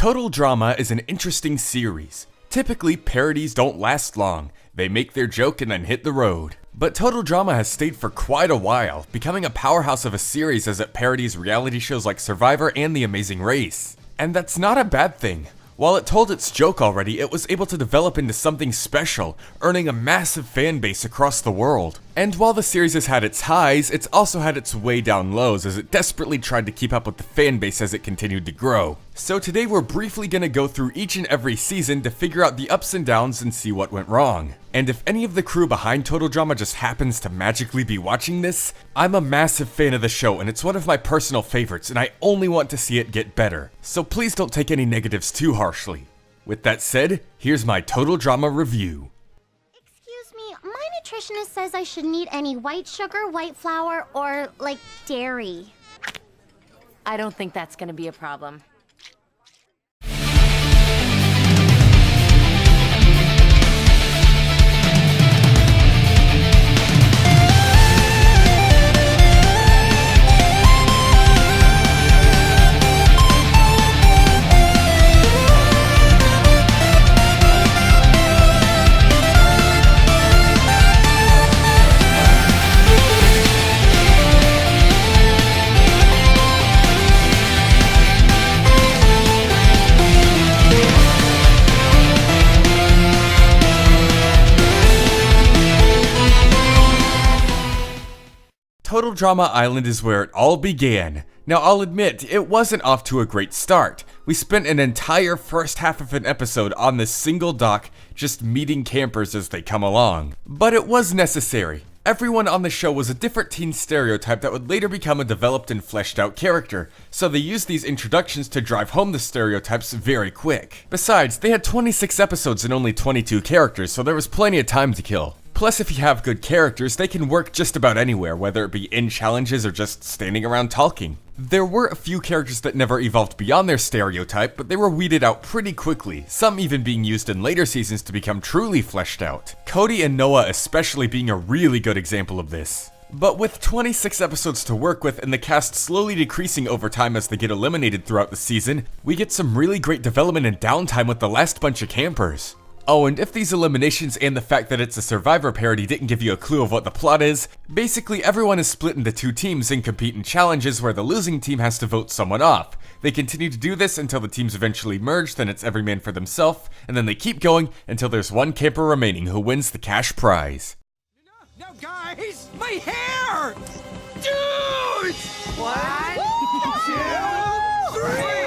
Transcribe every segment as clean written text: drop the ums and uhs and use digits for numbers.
Total Drama is an interesting series. Typically, parodies don't last long. They make their joke and then hit the road. But Total Drama has stayed for quite a while, becoming a powerhouse of a series as it parodies reality shows like Survivor and The Amazing Race. And that's not a bad thing. While it told its joke already, it was able to develop into something special, earning a massive fan base across the world. And while the series has had its highs, it's also had its way down lows as it desperately tried to keep up with the fan base as it continued to grow. So today we're briefly gonna go through each and every season to figure out the ups and downs and see what went wrong. And if any of the crew behind Total Drama just happens to magically be watching this, I'm a massive fan of the show and it's one of my personal favorites and I only want to see it get better. So please don't take any negatives too harshly. With that said, here's my Total Drama review. Excuse me, my nutritionist says I shouldn't eat any white sugar, white flour, or, like, dairy. I don't think that's gonna be a problem. Total Drama Island is where it all began. Now I'll admit, it wasn't off to a great start. We spent an entire first half of an episode on this single dock, just meeting campers as they come along. But it was necessary. Everyone on the show was a different teen stereotype that would later become a developed and fleshed out character, so they used these introductions to drive home the stereotypes very quick. Besides, they had 26 episodes and only 22 characters, so there was plenty of time to kill. Plus, if you have good characters, they can work just about anywhere, whether it be in challenges or just standing around talking. There were a few characters that never evolved beyond their stereotype, but they were weeded out pretty quickly, some even being used in later seasons to become truly fleshed out. Cody and Noah especially being a really good example of this. But with 26 episodes to work with and the cast slowly decreasing over time as they get eliminated throughout the season, we get some really great development and downtime with the last bunch of campers. Oh, and if these eliminations and the fact that it's a Survivor parody didn't give you a clue of what the plot is, basically everyone is split into two teams and compete in challenges where the losing team has to vote someone off. They continue to do this until the teams eventually merge, then it's every man for themselves, and then they keep going until there's one camper remaining who wins the cash prize. No, guys! My hair! Dude! 1, 2, 3!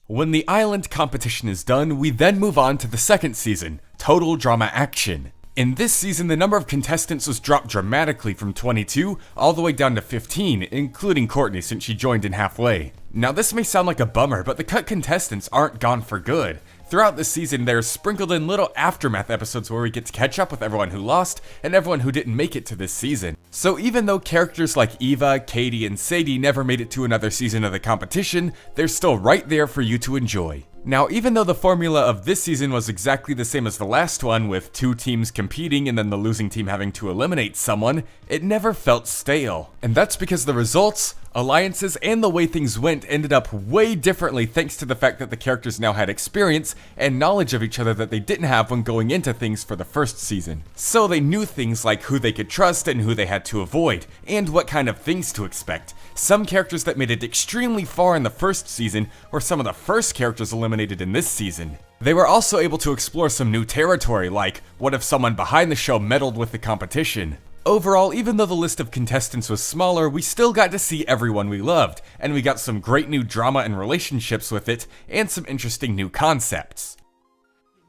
When the island competition is done, we then move on to the second season, Total Drama Action. In this season, the number of contestants was dropped dramatically from 22 all the way down to 15, including Courtney since she joined in halfway. Now this may sound like a bummer, but the cut contestants aren't gone for good. Throughout the season, there's sprinkled in little aftermath episodes where we get to catch up with everyone who lost and everyone who didn't make it to this season. So even though characters like Eva, Katie, and Sadie never made it to another season of the competition, they're still right there for you to enjoy. Now, even though the formula of this season was exactly the same as the last one, with two teams competing and then the losing team having to eliminate someone, it never felt stale. And that's because the results, alliances, and the way things went ended up way differently thanks to the fact that the characters now had experience and knowledge of each other that they didn't have when going into things for the first season. So they knew things like who they could trust and who they had to avoid, and what kind of things to expect. Some characters that made it extremely far in the first season were some of the first characters eliminated in this season. They were also able to explore some new territory, like what if someone behind the show meddled with the competition. Overall, even though the list of contestants was smaller, we still got to see everyone we loved, and we got some great new drama and relationships with it, and some interesting new concepts.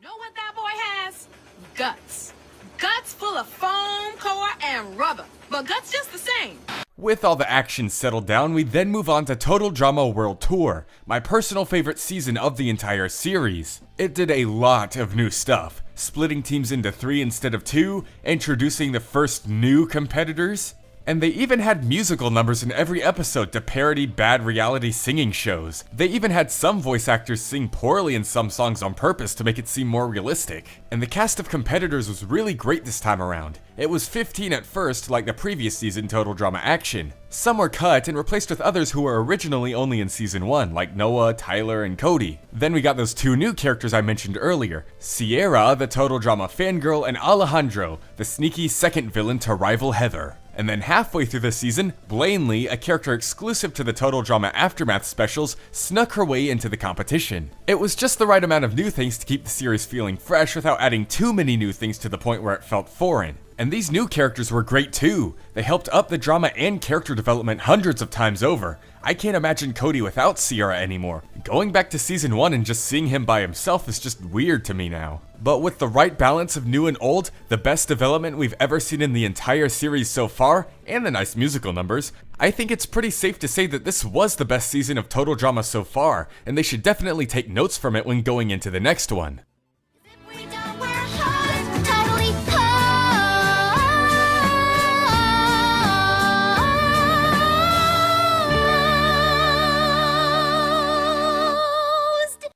You know what that boy has? Guts. Guts full of foam, core, and rubber. But guts just the same. With all the action settled down, we then move on to Total Drama World Tour, my personal favorite season of the entire series. It did a lot of new stuff, splitting teams into 3 instead of 2, introducing the first new competitors, And they even had musical numbers in every episode to parody bad reality singing shows. They even had some voice actors sing poorly in some songs on purpose to make it seem more realistic. And the cast of competitors was really great this time around. It was 15 at first, like the previous season Total Drama Action. Some were cut and replaced with others who were originally only in season 1, like Noah, Tyler, and Cody. Then we got those 2 new characters I mentioned earlier, Sierra, the Total Drama fangirl, and Alejandro, the sneaky second villain to rival Heather. And then halfway through the season, Blaney, a character exclusive to the Total Drama Aftermath specials, snuck her way into the competition. It was just the right amount of new things to keep the series feeling fresh without adding too many new things to the point where it felt foreign. And these new characters were great too. They helped up the drama and character development hundreds of times over. I can't imagine Cody without Sierra anymore. Going back to season 1 and just seeing him by himself is just weird to me now. But with the right balance of new and old, the best development we've ever seen in the entire series so far, and the nice musical numbers, I think it's pretty safe to say that this was the best season of Total Drama so far, and they should definitely take notes from it when going into the next one.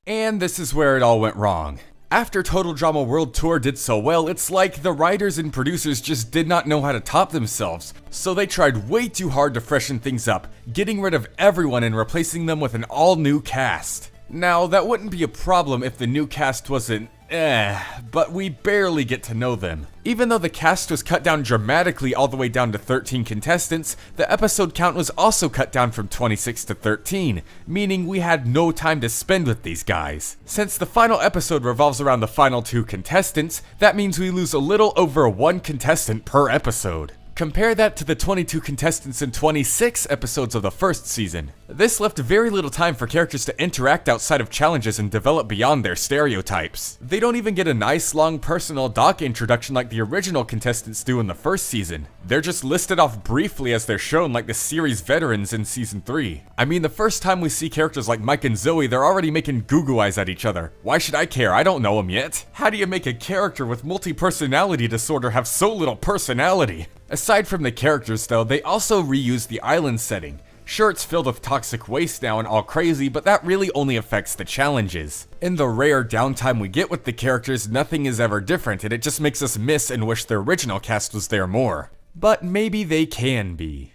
And this is where it all went wrong. After Total Drama World Tour did so well, it's like the writers and producers just did not know how to top themselves, so they tried way too hard to freshen things up, getting rid of everyone and replacing them with an all-new cast. Now, that wouldn't be a problem if the new cast wasn't but we barely get to know them. Even though the cast was cut down dramatically all the way down to 13 contestants, the episode count was also cut down from 26 to 13, meaning we had no time to spend with these guys. Since the final episode revolves around the final 2 contestants, that means we lose a little over 1 contestant per episode. Compare that to the 22 contestants in 26 episodes of the first season. This left very little time for characters to interact outside of challenges and develop beyond their stereotypes. They don't even get a nice long personal doc introduction like the original contestants do in the first season. They're just listed off briefly as they're shown like the series veterans in season 3. I mean, the first time we see characters like Mike and Zoe, they're already making goo-goo eyes at each other. Why should I care? I don't know them yet. How do you make a character with multi-personality disorder have so little personality? Aside from the characters though, they also reused the island setting. Sure, it's filled with toxic waste now and all crazy, but that really only affects the challenges. In the rare downtime we get with the characters, nothing is ever different, and it just makes us miss and wish the original cast was there more. But maybe they can be.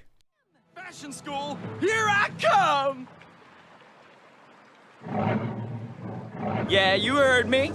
Fashion school, here I come! Yeah, you heard me.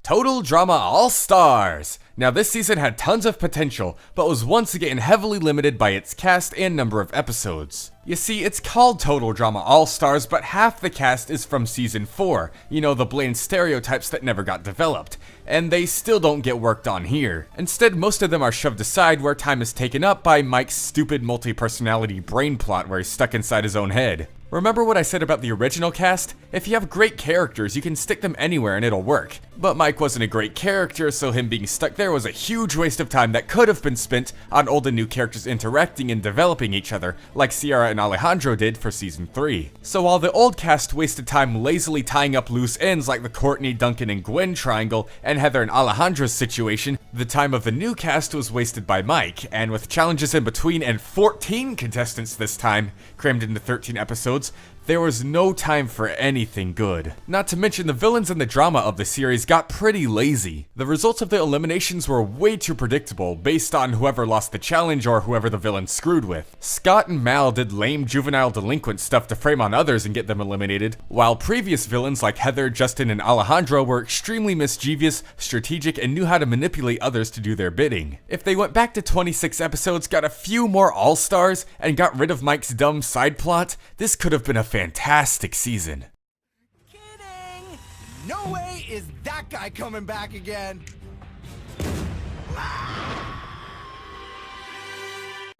Total Drama All-Stars! Now this season had tons of potential, but was once again heavily limited by its cast and number of episodes. You see, it's called Total Drama All-Stars, but half the cast is from season 4, you know, the blatant stereotypes that never got developed, and they still don't get worked on here. Instead, most of them are shoved aside where time is taken up by Mike's stupid multi-personality brain plot where he's stuck inside his own head. Remember what I said about the original cast? If you have great characters, you can stick them anywhere and it'll work. But Mike wasn't a great character, so him being stuck there was a huge waste of time that could have been spent on old and new characters interacting and developing each other, like Sierra and Alejandro did for season 3. So while the old cast wasted time lazily tying up loose ends like the Courtney, Duncan, and Gwen triangle, and Heather and Alejandro's situation, the time of the new cast was wasted by Mike, and with challenges in between and 14 contestants this time, crammed into 13 episodes, there was no time for anything good. Not to mention the villains and the drama of the series got pretty lazy. The results of the eliminations were way too predictable based on whoever lost the challenge or whoever the villain screwed with. Scott and Mal did lame juvenile delinquent stuff to frame on others and get them eliminated, while previous villains like Heather, Justin, and Alejandro were extremely mischievous, strategic, and knew how to manipulate others to do their bidding. If they went back to 26 episodes, got a few more All-Stars, and got rid of Mike's dumb side plot, this could have been a fantastic season. Kidding! No way is that guy coming back again.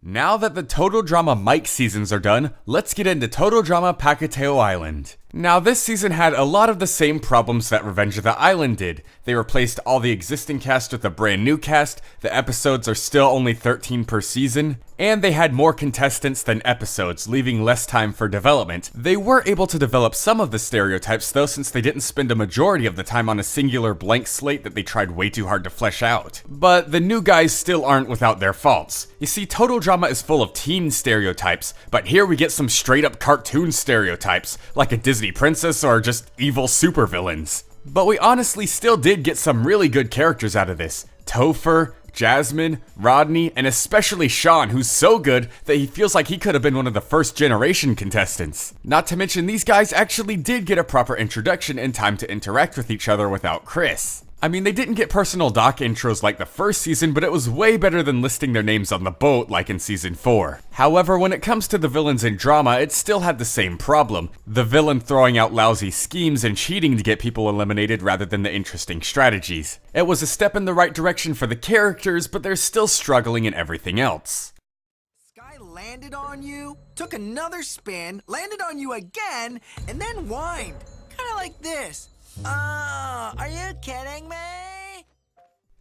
Now that the Total Drama Mike seasons are done, let's get into Total Drama Pahkitew Island. Now, this season had a lot of the same problems that Revenge of the Island did. They replaced all the existing cast with a brand new cast, the episodes are still only 13 per season, and they had more contestants than episodes, leaving less time for development. They were able to develop some of the stereotypes though, since they didn't spend a majority of the time on a singular blank slate that they tried way too hard to flesh out. But the new guys still aren't without their faults. You see, Total Drama is full of teen stereotypes, but here we get some straight up cartoon stereotypes, like a Disney princess or just evil supervillains. But we honestly still did get some really good characters out of this. Topher, Jasmine, Rodney, and especially Sean, who's so good that he feels like he could have been one of the first generation contestants. Not to mention, these guys actually did get a proper introduction and time to interact with each other without Chris. I mean, they didn't get personal doc intros like the first season, but it was way better than listing their names on the boat like in season 4. However, when it comes to the villains in drama, it still had the same problem. The villain throwing out lousy schemes and cheating to get people eliminated rather than the interesting strategies. It was a step in the right direction for the characters, but they're still struggling in everything else. Sky landed on you, took another spin, landed on you again, and then whined. Kinda like this. Are you kidding me?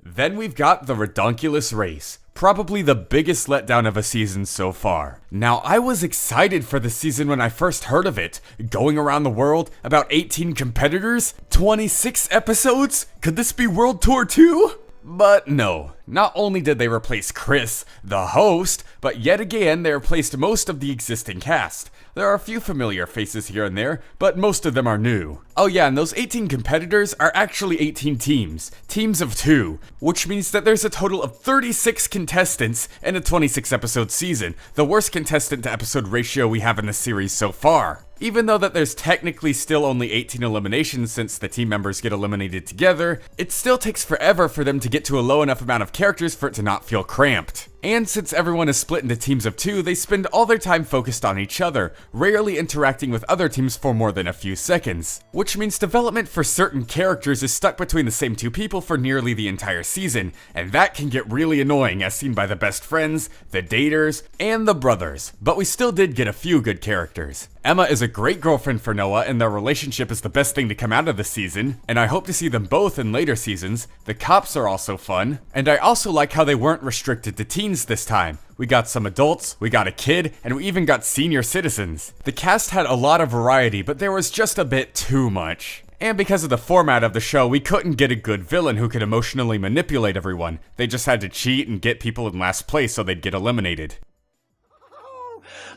Then we've got the Redonkulous Race, probably the biggest letdown of a season so far. Now, I was excited for the season when I first heard of it. Going around the world, about 18 competitors, 26 episodes? Could this be World Tour 2? But no, not only did they replace Chris, the host, but yet again they replaced most of the existing cast. There are a few familiar faces here and there, but most of them are new. Oh yeah, and those 18 competitors are actually 18 teams of 2, which means that there's a total of 36 contestants in a 26 episode season, the worst contestant to episode ratio we have in the series so far. Even though that there's technically still only 18 eliminations since the team members get eliminated together, it still takes forever for them to get to a low enough amount of characters for it to not feel cramped. And since everyone is split into teams of 2, they spend all their time focused on each other, rarely interacting with other teams for more than a few seconds. Which means development for certain characters is stuck between the same 2 people for nearly the entire season, and that can get really annoying as seen by the best friends, the daters, and the brothers. But we still did get a few good characters. Emma is a great girlfriend for Noah, and their relationship is the best thing to come out of the season, and I hope to see them both in later seasons. The cops are also fun, and I also like how they weren't restricted to teens this time. We got some adults, we got a kid, and we even got senior citizens. The cast had a lot of variety, but there was just a bit too much. And because of the format of the show, we couldn't get a good villain who could emotionally manipulate everyone. They just had to cheat and get people in last place so they'd get eliminated.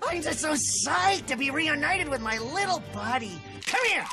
I'm just so psyched to be reunited with my little buddy. Come here!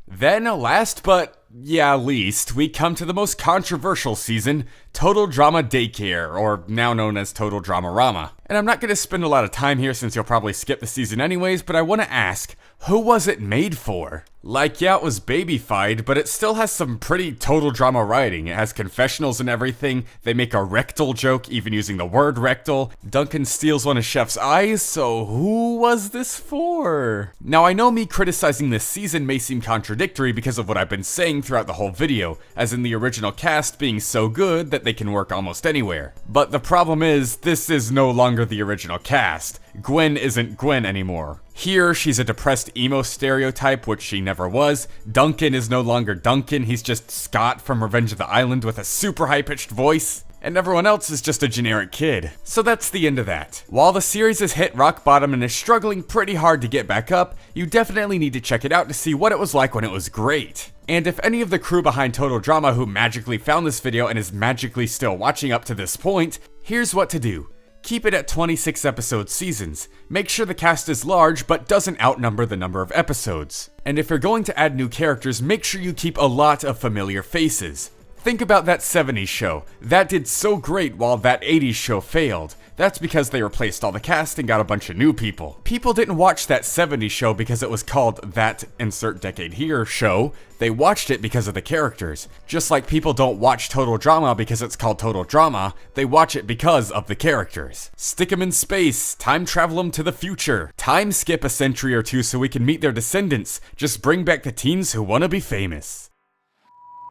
Then, last but, least, we come to the most controversial season, Total Drama Daycare, or now known as Total Dramarama. And I'm not going to spend a lot of time here since you'll probably skip the season anyways, but I want to ask, who was it made for? Like, yeah, it was babyfied, but it still has some pretty total drama writing. It has confessionals and everything. They make a rectal joke, even using the word rectal. Duncan steals one of Chef's eyes, so who was this for? Now, I know me criticizing this season may seem contradictory because of what I've been saying throughout the whole video, as in the original cast being so good that they can work almost anywhere. But the problem is, this is no longer the original cast. Gwen isn't Gwen anymore. Here, she's a depressed emo stereotype, which she never was. Duncan is no longer Duncan, he's just Scott from Revenge of the Island with a super high-pitched voice. And everyone else is just a generic kid. So that's the end of that. While the series has hit rock bottom and is struggling pretty hard to get back up, you definitely need to check it out to see what it was like when it was great. And if any of the crew behind Total Drama who magically found this video and is magically still watching up to this point, here's what to do. Keep it at 26 episode seasons. Make sure the cast is large but doesn't outnumber the number of episodes. And if you're going to add new characters, make sure you keep a lot of familiar faces. Think about that 70s show. That did so great while that 80s show failed. That's because they replaced all the cast and got a bunch of new people. People didn't watch that 70s show because it was called that insert decade here show. They watched it because of the characters. Just like people don't watch Total Drama because it's called Total Drama, they watch it because of the characters. Stick them in space, time travel them to the future, time skip a century or two so we can meet their descendants. Just bring back the teens who wanna be famous.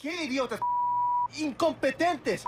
¿Qué idiotas incompetentes?